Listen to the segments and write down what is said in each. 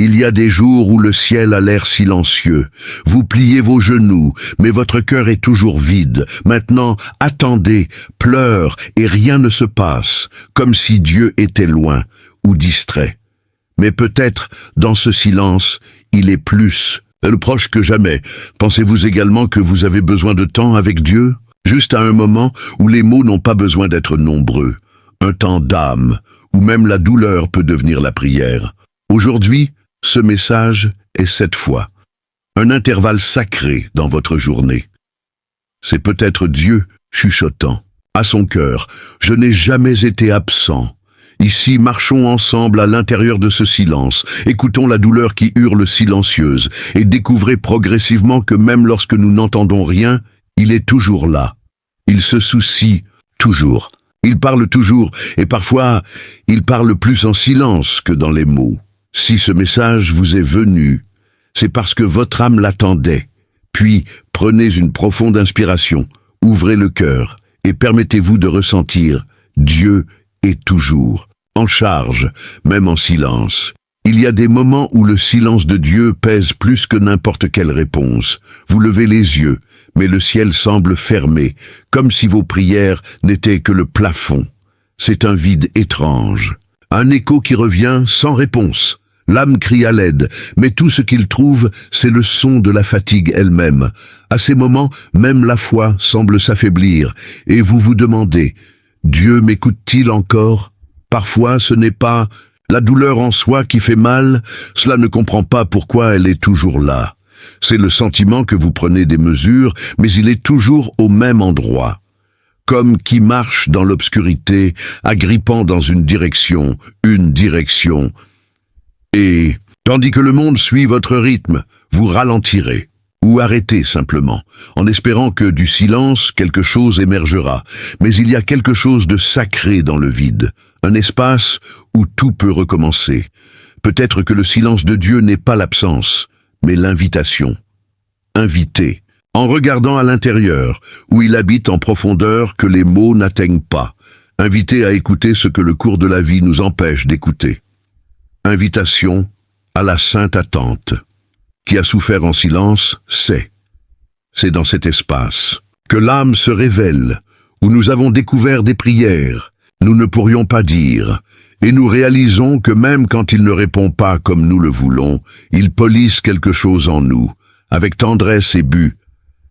Il y a des jours où le ciel a l'air silencieux. Vous pliez vos genoux, mais votre cœur est toujours vide. Maintenant, attendez, pleure, et rien ne se passe, comme si Dieu était loin ou distrait. Mais peut-être, dans ce silence, il est plus proche que jamais. Pensez-vous également que vous avez besoin de temps avec Dieu? Juste à un moment où les mots n'ont pas besoin d'être nombreux. Un temps d'âme, où même la douleur peut devenir la prière. Aujourd'hui, ce message est cette fois un intervalle sacré dans votre journée. C'est peut-être Dieu chuchotant à son cœur. Je n'ai jamais été absent. Ici, marchons ensemble à l'intérieur de ce silence. Écoutons la douleur qui hurle silencieuse et découvrez progressivement que même lorsque nous n'entendons rien, il est toujours là. Il se soucie toujours. Il parle toujours et parfois, il parle plus en silence que dans les mots. Si ce message vous est venu, c'est parce que votre âme l'attendait. Puis, prenez une profonde inspiration, ouvrez le cœur et permettez-vous de ressentir Dieu est toujours en charge, même en silence. Il y a des moments où le silence de Dieu pèse plus que n'importe quelle réponse. Vous levez les yeux, mais le ciel semble fermé, comme si vos prières n'étaient que le plafond. C'est un vide étrange, un écho qui revient sans réponse. L'âme crie à l'aide, mais tout ce qu'il trouve, c'est le son de la fatigue elle-même. À ces moments, même la foi semble s'affaiblir, et vous vous demandez, Dieu m'écoute-t-il encore? Parfois, ce n'est pas la douleur en soi qui fait mal, cela ne comprend pas pourquoi elle est toujours là. C'est le sentiment que vous prenez des mesures, mais il est toujours au même endroit. Comme qui marche dans l'obscurité, agrippant dans une direction, et tandis que le monde suit votre rythme, vous ralentirez, ou arrêtez simplement, en espérant que du silence, quelque chose émergera. Mais il y a quelque chose de sacré dans le vide, un espace où tout peut recommencer. Peut-être que le silence de Dieu n'est pas l'absence, mais l'invitation. Invitez, en regardant à l'intérieur, où il habite en profondeur que les mots n'atteignent pas. Invitez à écouter ce que le cours de la vie nous empêche d'écouter. Invitation à la sainte attente. Qui a souffert en silence, sait. C'est dans cet espace que l'âme se révèle, où nous avons découvert des prières, nous ne pourrions pas dire, et nous réalisons que même quand il ne répond pas comme nous le voulons, il polisse quelque chose en nous, avec tendresse et but.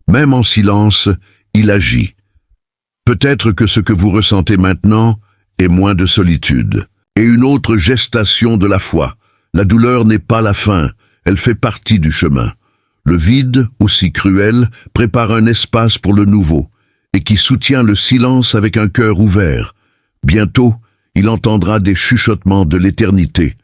Même en silence, il agit. Peut-être que ce que vous ressentez maintenant est moins de solitude, et une autre gestation de la foi. La douleur n'est pas la fin, elle fait partie du chemin. Le vide, aussi cruel, prépare un espace pour le nouveau, et qui soutient le silence avec un cœur ouvert. Bientôt, il entendra des chuchotements de l'éternité.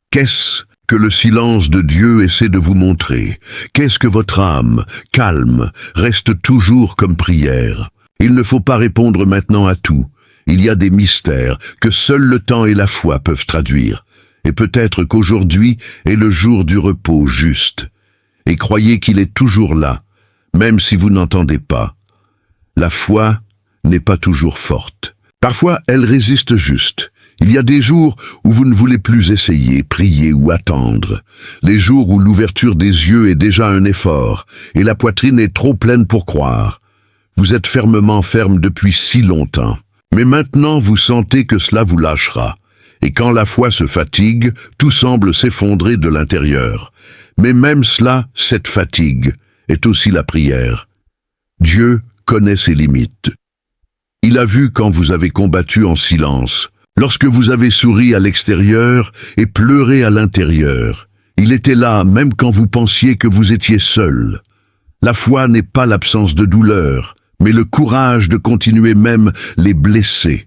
Qu'est-ce que le silence de Dieu essaie de vous montrer? Qu'est-ce que votre âme, calme, reste toujours comme prière? Il ne faut pas répondre maintenant à tout. Il y a des mystères que seul le temps et la foi peuvent traduire. Et peut-être qu'aujourd'hui est le jour du repos juste. Et croyez qu'il est toujours là, même si vous n'entendez pas. La foi n'est pas toujours forte. Parfois, elle résiste juste. Il y a des jours où vous ne voulez plus essayer, prier ou attendre. Les jours où l'ouverture des yeux est déjà un effort, et la poitrine est trop pleine pour croire. Vous êtes fermement ferme depuis si longtemps. Mais maintenant, vous sentez que cela vous lâchera. Et quand la foi se fatigue, tout semble s'effondrer de l'intérieur. Mais même cela, cette fatigue, est aussi la prière. Dieu connaît ses limites. Il a vu quand vous avez combattu en silence, lorsque vous avez souri à l'extérieur et pleuré à l'intérieur. Il était là même quand vous pensiez que vous étiez seul. La foi n'est pas l'absence de douleur, mais le courage de continuer même les blessés.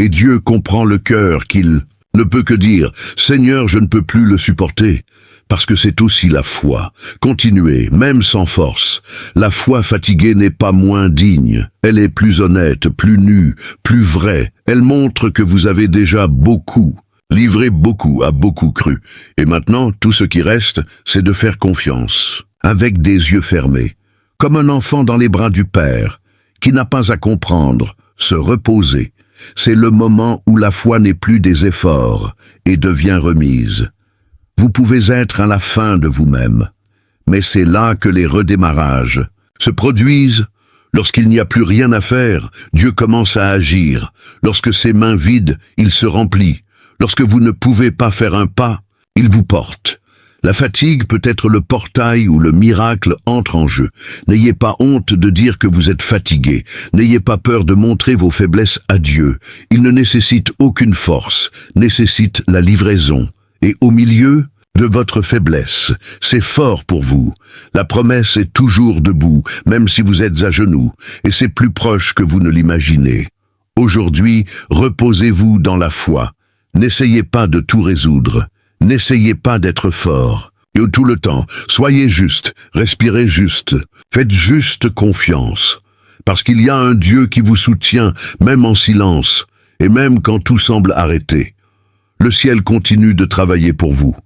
Et Dieu comprend le cœur qu'il ne peut que dire « Seigneur, je ne peux plus le supporter », parce que c'est aussi la foi. Continuez, même sans force. La foi fatiguée n'est pas moins digne. Elle est plus honnête, plus nue, plus vraie. Elle montre que vous avez déjà beaucoup, livré beaucoup, a beaucoup cru. Et maintenant, tout ce qui reste, c'est de faire confiance, avec des yeux fermés, comme un enfant dans les bras du Père, qui n'a pas à comprendre, se reposer. C'est le moment où la foi n'est plus des efforts et devient remise. Vous pouvez être à la fin de vous-même. Mais c'est là que les redémarrages se produisent. Lorsqu'il n'y a plus rien à faire, Dieu commence à agir. Lorsque ses mains vides, il se remplit. Lorsque vous ne pouvez pas faire un pas, il vous porte. La fatigue peut être le portail où le miracle entre en jeu. N'ayez pas honte de dire que vous êtes fatigué. N'ayez pas peur de montrer vos faiblesses à Dieu. Il ne nécessite aucune force, nécessite la livraison. Et au milieu de votre faiblesse, c'est fort pour vous. La promesse est toujours debout, même si vous êtes à genoux, et c'est plus proche que vous ne l'imaginez. Aujourd'hui, reposez-vous dans la foi. N'essayez pas de tout résoudre. N'essayez pas d'être fort. Et tout le temps, soyez juste, respirez juste, faites juste confiance. Parce qu'il y a un Dieu qui vous soutient, même en silence, et même quand tout semble arrêté. Le ciel continue de travailler pour vous.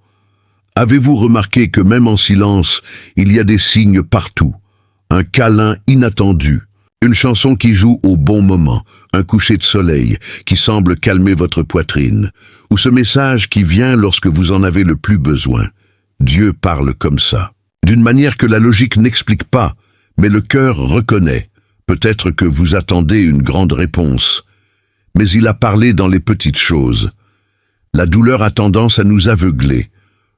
Avez-vous remarqué que même en silence, il y a des signes partout? Un câlin inattendu, une chanson qui joue au bon moment, un coucher de soleil qui semble calmer votre poitrine, ou ce message qui vient lorsque vous en avez le plus besoin. Dieu parle comme ça, d'une manière que la logique n'explique pas, mais le cœur reconnaît. Peut-être que vous attendez une grande réponse, mais il a parlé dans les petites choses. La douleur a tendance à nous aveugler.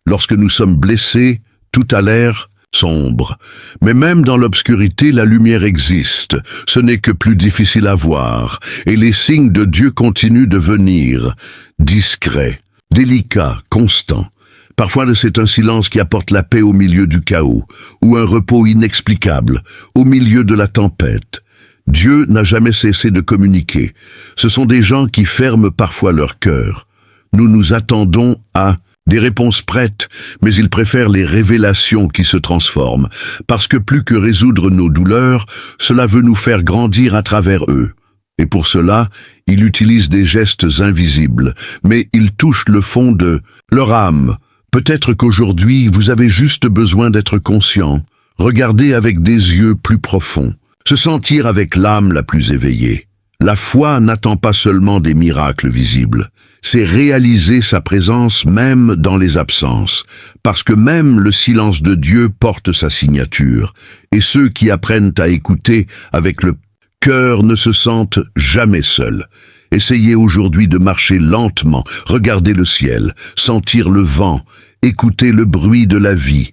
Lorsque nous sommes blessés, tout a l'air sombre. Mais même dans l'obscurité, la lumière existe. Ce n'est que plus difficile à voir. Et les signes de Dieu continuent de venir. Discrets, délicats, constants. Parfois, c'est un silence qui apporte la paix au milieu du chaos, ou un repos inexplicable, au milieu de la tempête. Dieu n'a jamais cessé de communiquer. Ce sont des gens qui ferment parfois leur cœur. Nous nous attendons à des réponses prêtes, mais ils préfèrent les révélations qui se transforment, parce que plus que résoudre nos douleurs, cela veut nous faire grandir à travers eux. Et pour cela, il utilise des gestes invisibles, mais il touche le fond de leur âme. Peut-être qu'aujourd'hui, vous avez juste besoin d'être conscient, regarder avec des yeux plus profonds, se sentir avec l'âme la plus éveillée. La foi n'attend pas seulement des miracles visibles, c'est réaliser sa présence même dans les absences, parce que même le silence de Dieu porte sa signature, et ceux qui apprennent à écouter avec le cœur ne se sentent jamais seuls. Essayez aujourd'hui de marcher lentement, regarder le ciel, sentir le vent, écouter le bruit de la vie.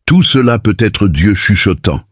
Tout cela peut être Dieu chuchotant.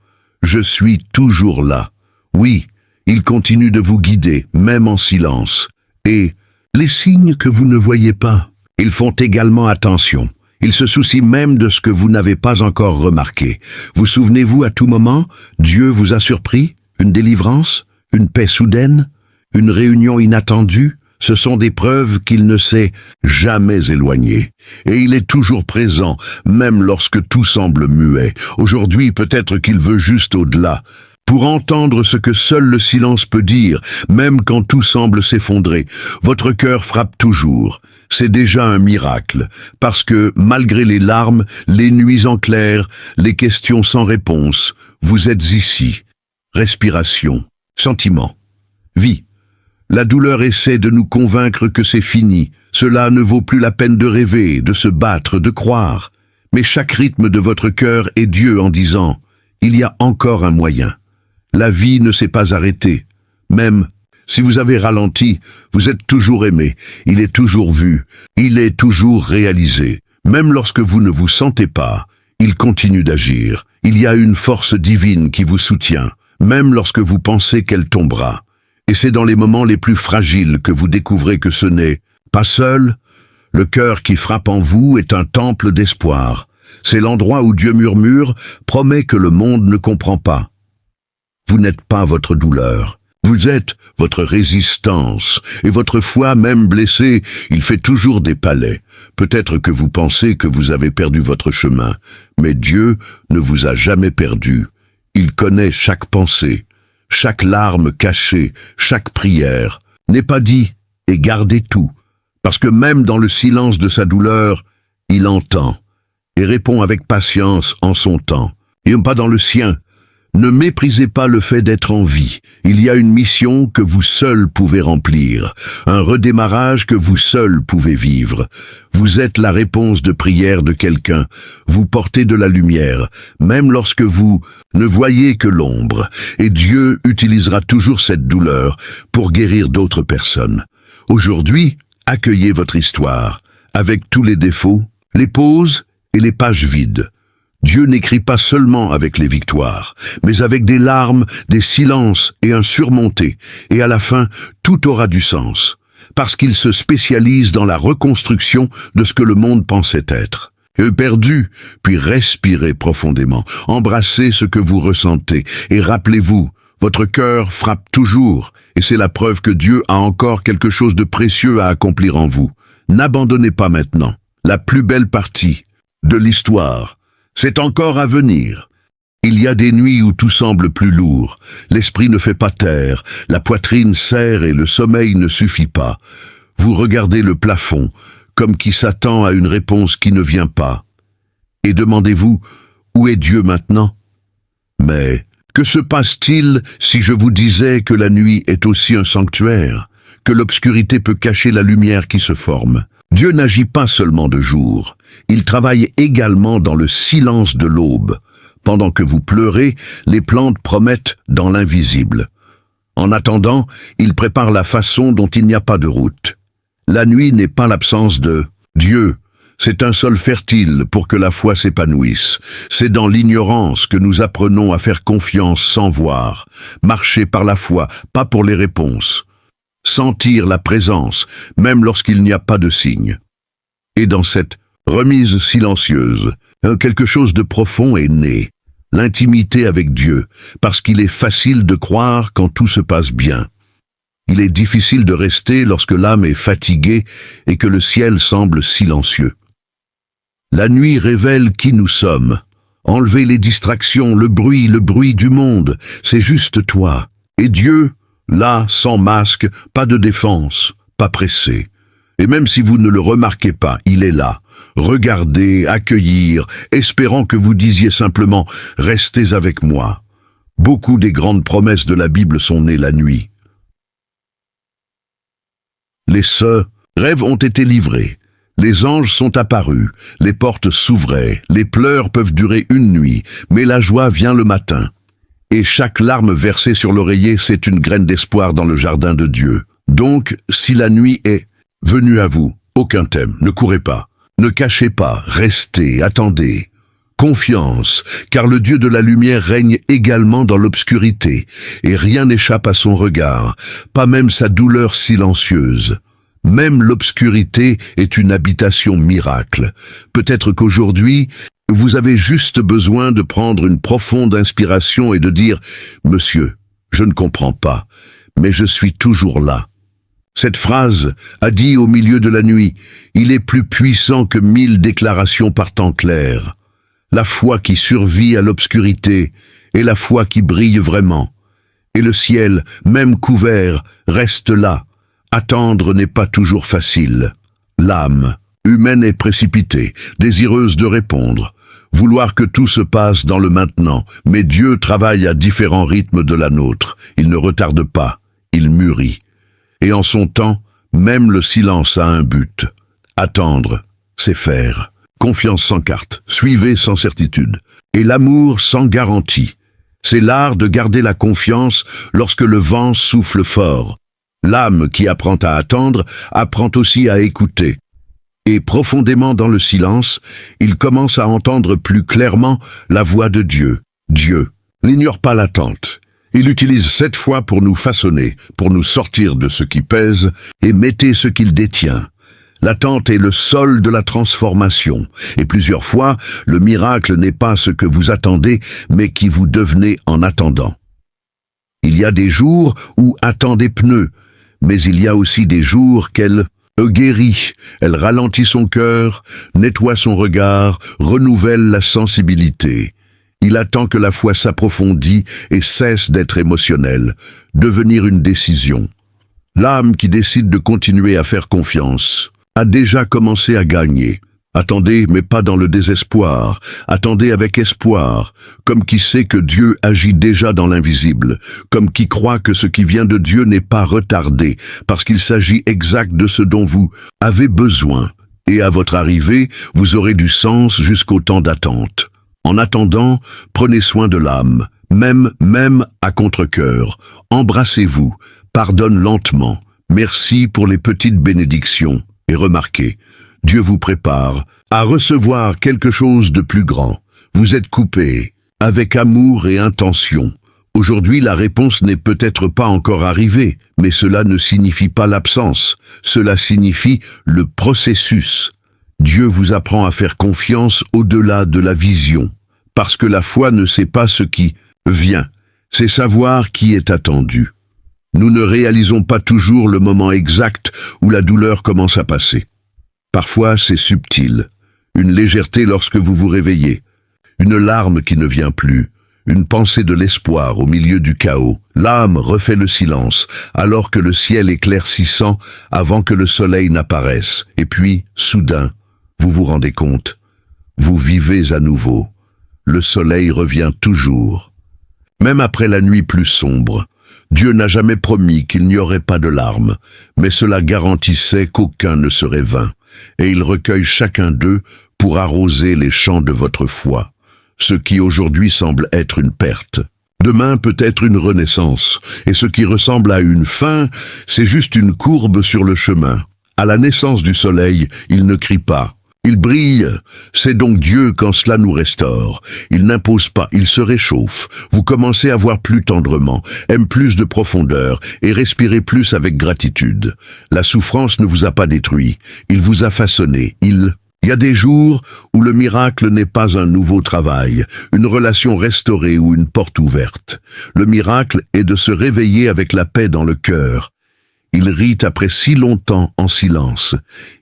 Je suis toujours là. Oui, il continue de vous guider, même en silence. Et les signes que vous ne voyez pas, ils font également attention. Ils se soucient même de ce que vous n'avez pas encore remarqué. Vous souvenez-vous à tout moment, Dieu vous a surpris? Une délivrance? Une paix soudaine? Une réunion inattendue? Ce sont des preuves qu'il ne s'est jamais éloigné. Et il est toujours présent, même lorsque tout semble muet. Aujourd'hui, peut-être qu'il veut juste au-delà. Pour entendre ce que seul le silence peut dire, même quand tout semble s'effondrer, votre cœur frappe toujours. C'est déjà un miracle, parce que, malgré les larmes, les nuits en clair, les questions sans réponse, vous êtes ici. Respiration, sentiment, vie. La douleur essaie de nous convaincre que c'est fini. Cela ne vaut plus la peine de rêver, de se battre, de croire. Mais chaque rythme de votre cœur est Dieu en disant « Il y a encore un moyen ». La vie ne s'est pas arrêtée. Même si vous avez ralenti, vous êtes toujours aimé, il est toujours vu, il est toujours réalisé. Même lorsque vous ne vous sentez pas, il continue d'agir. Il y a une force divine qui vous soutient, même lorsque vous pensez qu'elle tombera. Et c'est dans les moments les plus fragiles que vous découvrez que ce n'est pas seul. Le cœur qui frappe en vous est un temple d'espoir. C'est l'endroit où Dieu murmure, promet que le monde ne comprend pas. Vous n'êtes pas votre douleur, vous êtes votre résistance, et votre foi, même blessée, il fait toujours des palais. Peut-être que vous pensez que vous avez perdu votre chemin, mais Dieu ne vous a jamais perdu. Il connaît chaque pensée, chaque larme cachée, chaque prière. N'est pas dit et gardez tout, parce que même dans le silence de sa douleur, il entend et répond avec patience en son temps, et pas dans le sien. Ne méprisez pas le fait d'être en vie. Il y a une mission que vous seul pouvez remplir, un redémarrage que vous seul pouvez vivre. Vous êtes la réponse de prière de quelqu'un. Vous portez de la lumière, même lorsque vous ne voyez que l'ombre. Et Dieu utilisera toujours cette douleur pour guérir d'autres personnes. Aujourd'hui, accueillez votre histoire, avec tous les défauts, les pauses et les pages vides. Dieu n'écrit pas seulement avec les victoires, mais avec des larmes, des silences et un surmonté. Et à la fin, tout aura du sens, parce qu'il se spécialise dans la reconstruction de ce que le monde pensait être. Perdu, puis respirez profondément, embrassez ce que vous ressentez, et rappelez-vous, votre cœur frappe toujours, et c'est la preuve que Dieu a encore quelque chose de précieux à accomplir en vous. N'abandonnez pas maintenant. La plus belle partie de l'histoire, c'est encore à venir. Il y a des nuits où tout semble plus lourd, l'esprit ne fait pas taire, la poitrine serre et le sommeil ne suffit pas. Vous regardez le plafond, comme qui s'attend à une réponse qui ne vient pas. Et demandez-vous, où est Dieu maintenant? Mais que se passe-t-il si je vous disais que la nuit est aussi un sanctuaire, que l'obscurité peut cacher la lumière qui se forme? Dieu n'agit pas seulement de jour, il travaille également dans le silence de l'aube. Pendant que vous pleurez, les plantes promettent dans l'invisible. En attendant, il prépare la façon dont il n'y a pas de route. La nuit n'est pas l'absence de Dieu, c'est un sol fertile pour que la foi s'épanouisse. C'est dans l'ignorance que nous apprenons à faire confiance sans voir, marcher par la foi, pas pour les réponses. Sentir la présence, même lorsqu'il n'y a pas de signe. Et dans cette remise silencieuse, quelque chose de profond est né, l'intimité avec Dieu, parce qu'il est facile de croire quand tout se passe bien. Il est difficile de rester lorsque l'âme est fatiguée et que le ciel semble silencieux. La nuit révèle qui nous sommes. Enlevez les distractions, le bruit du monde, c'est juste toi. Et Dieu, là, sans masque, pas de défense, pas pressé. Et même si vous ne le remarquez pas, il est là. Regardez, accueillir, espérant que vous disiez simplement « Restez avec moi ». Beaucoup des grandes promesses de la Bible sont nées la nuit. Les rêves ont été livrés. Les anges sont apparus, les portes s'ouvraient, les pleurs peuvent durer une nuit, mais la joie vient le matin. Et chaque larme versée sur l'oreiller, c'est une graine d'espoir dans le jardin de Dieu. Donc, si la nuit est venue à vous, aucun thème, ne courez pas, ne cachez pas, restez, attendez. Confiance, car le Dieu de la lumière règne également dans l'obscurité, et rien n'échappe à son regard, pas même sa douleur silencieuse. Même l'obscurité est une habitation miracle. Peut-être qu'aujourd'hui, vous avez juste besoin de prendre une profonde inspiration et de dire « Monsieur, je ne comprends pas, mais je suis toujours là ». Cette phrase a dit au milieu de la nuit « Il est plus puissant que 1000 déclarations par temps clair ». La foi qui survit à l'obscurité est la foi qui brille vraiment. Et le ciel, même couvert, reste là. Attendre n'est pas toujours facile. L'âme humaine est précipitée, désireuse de répondre, vouloir que tout se passe dans le maintenant, mais Dieu travaille à différents rythmes de la nôtre. Il ne retarde pas, il mûrit. Et en son temps, même le silence a un but. Attendre, c'est faire. Confiance sans carte, suivez sans certitude. Et l'amour sans garantie. C'est l'art de garder la confiance lorsque le vent souffle fort. L'âme qui apprend à attendre apprend aussi à écouter. Et profondément dans le silence, il commence à entendre plus clairement la voix de Dieu. Dieu n'ignore pas l'attente. Il utilise cette foi pour nous façonner, pour nous sortir de ce qui pèse et mettez ce qu'il détient. L'attente est le sol de la transformation. Et plusieurs fois, le miracle n'est pas ce que vous attendez, mais qui vous devenez en attendant. Il y a des jours où attend des pneus, mais il y a aussi des jours qu'elle guérit, elle ralentit son cœur, nettoie son regard, renouvelle la sensibilité. Il attend que la foi s'approfondisse et cesse d'être émotionnelle, devenir une décision. L'âme qui décide de continuer à faire confiance a déjà commencé à gagner. Attendez, mais pas dans le désespoir. Attendez avec espoir, comme qui sait que Dieu agit déjà dans l'invisible, comme qui croit que ce qui vient de Dieu n'est pas retardé, parce qu'il s'agit exact de ce dont vous avez besoin. Et à votre arrivée, vous aurez du sens jusqu'au temps d'attente. En attendant, prenez soin de l'âme, même à contre-cœur. Embrassez-vous, pardonne lentement. Merci pour les petites bénédictions. Et remarquez, Dieu vous prépare à recevoir quelque chose de plus grand. Vous êtes coupé, avec amour et intention. Aujourd'hui, la réponse n'est peut-être pas encore arrivée, mais cela ne signifie pas l'absence. Cela signifie le processus. Dieu vous apprend à faire confiance au-delà de la vision, parce que la foi ne sait pas ce qui vient, c'est savoir qui est attendu. Nous ne réalisons pas toujours le moment exact où la douleur commence à passer. Parfois, c'est subtil. Une légèreté lorsque vous vous réveillez. Une larme qui ne vient plus. Une pensée de l'espoir au milieu du chaos. L'âme refait le silence, alors que le ciel éclaircissant avant que le soleil n'apparaisse. Et puis, soudain, vous vous rendez compte. Vous vivez à nouveau. Le soleil revient toujours. Même après la nuit plus sombre. Dieu n'a jamais promis qu'il n'y aurait pas de larmes, mais cela garantissait qu'aucun ne serait vain. Et il recueille chacun d'eux pour arroser les champs de votre foi. Ce qui aujourd'hui semble être une perte, demain peut être une renaissance, et ce qui ressemble à une fin, c'est juste une courbe sur le chemin. À la naissance du soleil, il ne crie pas. Il brille, c'est donc Dieu quand cela nous restaure. Il n'impose pas, il se réchauffe. Vous commencez à voir plus tendrement, aime plus de profondeur et respirez plus avec gratitude. La souffrance ne vous a pas détruit, il vous a façonné. Il y a des jours où le miracle n'est pas un nouveau travail, une relation restaurée ou une porte ouverte. Le miracle est de se réveiller avec la paix dans le cœur. Il rit après si longtemps en silence.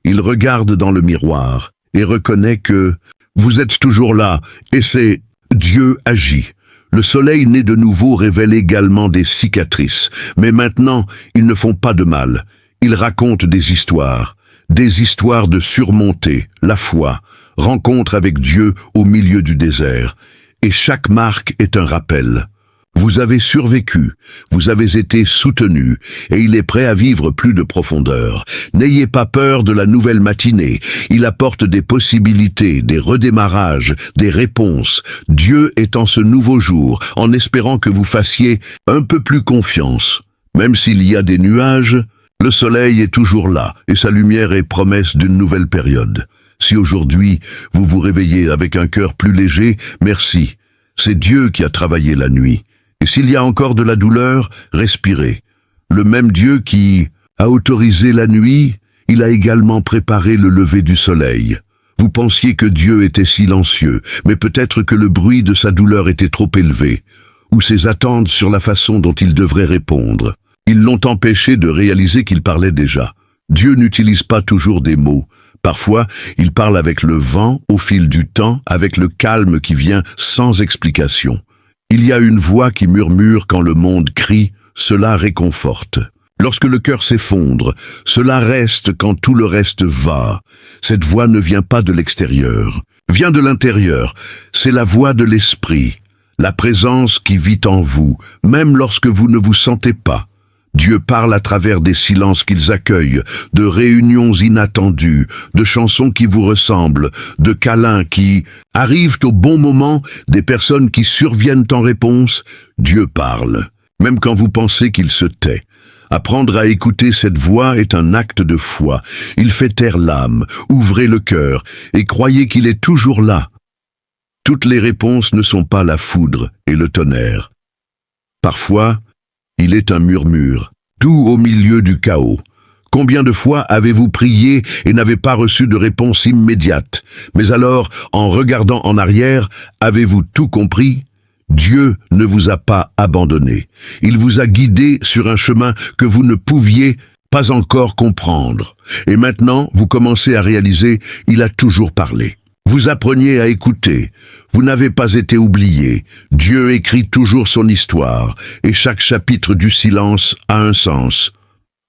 Il regarde dans le miroir et reconnaît que vous êtes toujours là, et c'est Dieu agit. Le soleil né de nouveau révèle également des cicatrices, mais maintenant, ils ne font pas de mal. Ils racontent des histoires de surmonter, la foi, rencontre avec Dieu au milieu du désert. Et chaque marque est un rappel. Vous avez survécu, vous avez été soutenu, et il est prêt à vivre plus de profondeur. N'ayez pas peur de la nouvelle matinée, il apporte des possibilités, des redémarrages, des réponses. Dieu est en ce nouveau jour, en espérant que vous fassiez un peu plus confiance. Même s'il y a des nuages, le soleil est toujours là, et sa lumière est promesse d'une nouvelle période. Si aujourd'hui, vous vous réveillez avec un cœur plus léger, merci. C'est Dieu qui a travaillé la nuit. Et s'il y a encore de la douleur, respirez. Le même Dieu qui a autorisé la nuit, il a également préparé le lever du soleil. Vous pensiez que Dieu était silencieux, mais peut-être que le bruit de sa douleur était trop élevé, ou ses attentes sur la façon dont il devrait répondre. Ils l'ont empêché de réaliser qu'il parlait déjà. Dieu n'utilise pas toujours des mots. Parfois, il parle avec le vent, au fil du temps, avec le calme qui vient sans explication. Il y a une voix qui murmure quand le monde crie, cela réconforte. Lorsque le cœur s'effondre, cela reste quand tout le reste va. Cette voix ne vient pas de l'extérieur, vient de l'intérieur. C'est la voix de l'esprit, la présence qui vit en vous, même lorsque vous ne vous sentez pas. Dieu parle à travers des silences qu'ils accueillent, de réunions inattendues, de chansons qui vous ressemblent, de câlins qui arrivent au bon moment, des personnes qui surviennent en réponse. Dieu parle, même quand vous pensez qu'il se tait. Apprendre à écouter cette voix est un acte de foi. Il fait taire l'âme, ouvrez le cœur et croyez qu'il est toujours là. Toutes les réponses ne sont pas la foudre et le tonnerre. Parfois, il est un murmure, tout au milieu du chaos. Combien de fois avez-vous prié et n'avez pas reçu de réponse immédiate? Mais alors, en regardant en arrière, avez-vous tout compris? Dieu ne vous a pas abandonné. Il vous a guidé sur un chemin que vous ne pouviez pas encore comprendre. Et maintenant, vous commencez à réaliser, il a toujours parlé. Vous appreniez à écouter. Vous n'avez pas été oublié. Dieu écrit toujours son histoire, et chaque chapitre du silence a un sens.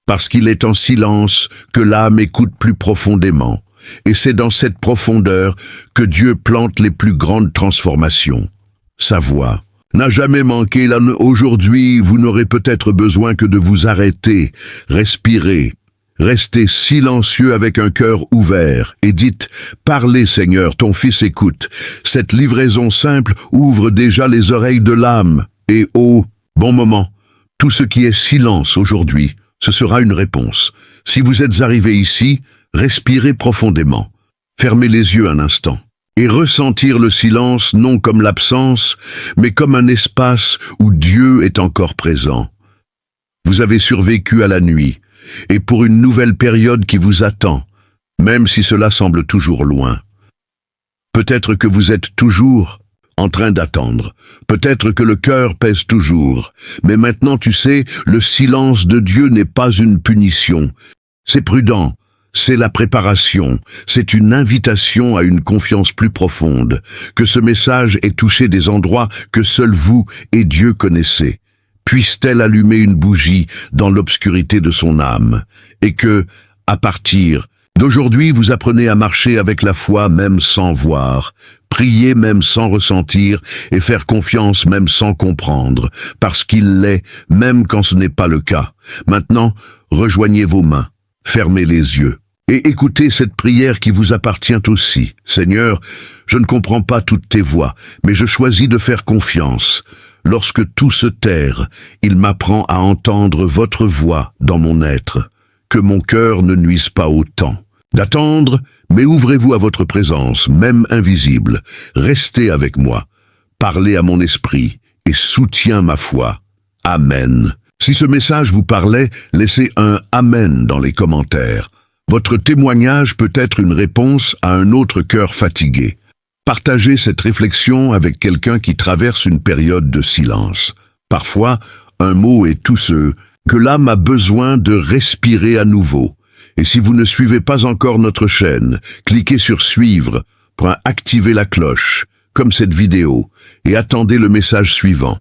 Parce qu'il est en silence que l'âme écoute plus profondément. et c'est dans cette profondeur que Dieu plante les plus grandes transformations. Sa voix n'a jamais manqué. Là, aujourd'hui, vous n'aurez peut-être besoin que de vous arrêter, respirer, rester silencieux avec un cœur ouvert et dites « Parlez Seigneur, ton Fils écoute ». Cette livraison simple ouvre déjà les oreilles de l'âme et au bon moment, tout ce qui est silence aujourd'hui, ce sera une réponse. Si vous êtes arrivé ici, respirez profondément, fermez les yeux un instant et ressentir le silence non comme l'absence, mais comme un espace où Dieu est encore présent. Vous avez survécu à la nuit, et pour une nouvelle période qui vous attend, même si cela semble toujours loin. Peut-être que vous êtes toujours en train d'attendre, peut-être que le cœur pèse toujours, mais maintenant tu sais, le silence de Dieu n'est pas une punition, c'est prudent. C'est la préparation, c'est une invitation à une confiance plus profonde, que ce message ait touché des endroits que seuls vous et Dieu connaissez. Puisse-t-elle allumer une bougie dans l'obscurité de son âme, et que, à partir d'aujourd'hui, vous apprenez à marcher avec la foi même sans voir, prier même sans ressentir, et faire confiance même sans comprendre, parce qu'il l'est, même quand ce n'est pas le cas. Maintenant, rejoignez vos mains, fermez les yeux. Et écoutez cette prière qui vous appartient aussi. Seigneur, je ne comprends pas toutes tes voies, mais je choisis de faire confiance. Lorsque tout se terre, il m'apprend à entendre votre voix dans mon être. Que mon cœur ne nuise pas au temps d'attendre, mais ouvrez-vous à votre présence, même invisible. Restez avec moi, parlez à mon esprit et soutiens ma foi. Amen. Si ce message vous parlait, laissez un Amen dans les commentaires. Votre témoignage peut être une réponse à un autre cœur fatigué. Partagez cette réflexion avec quelqu'un qui traverse une période de silence. Parfois, un mot est tout ce que l'âme a besoin de respirer à nouveau. Et si vous ne suivez pas encore notre chaîne, cliquez sur Suivre pour activer la cloche, comme cette vidéo, et attendez le message suivant.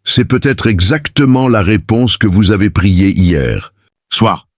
C'est peut-être exactement la réponse que vous avez priée hier. Soir.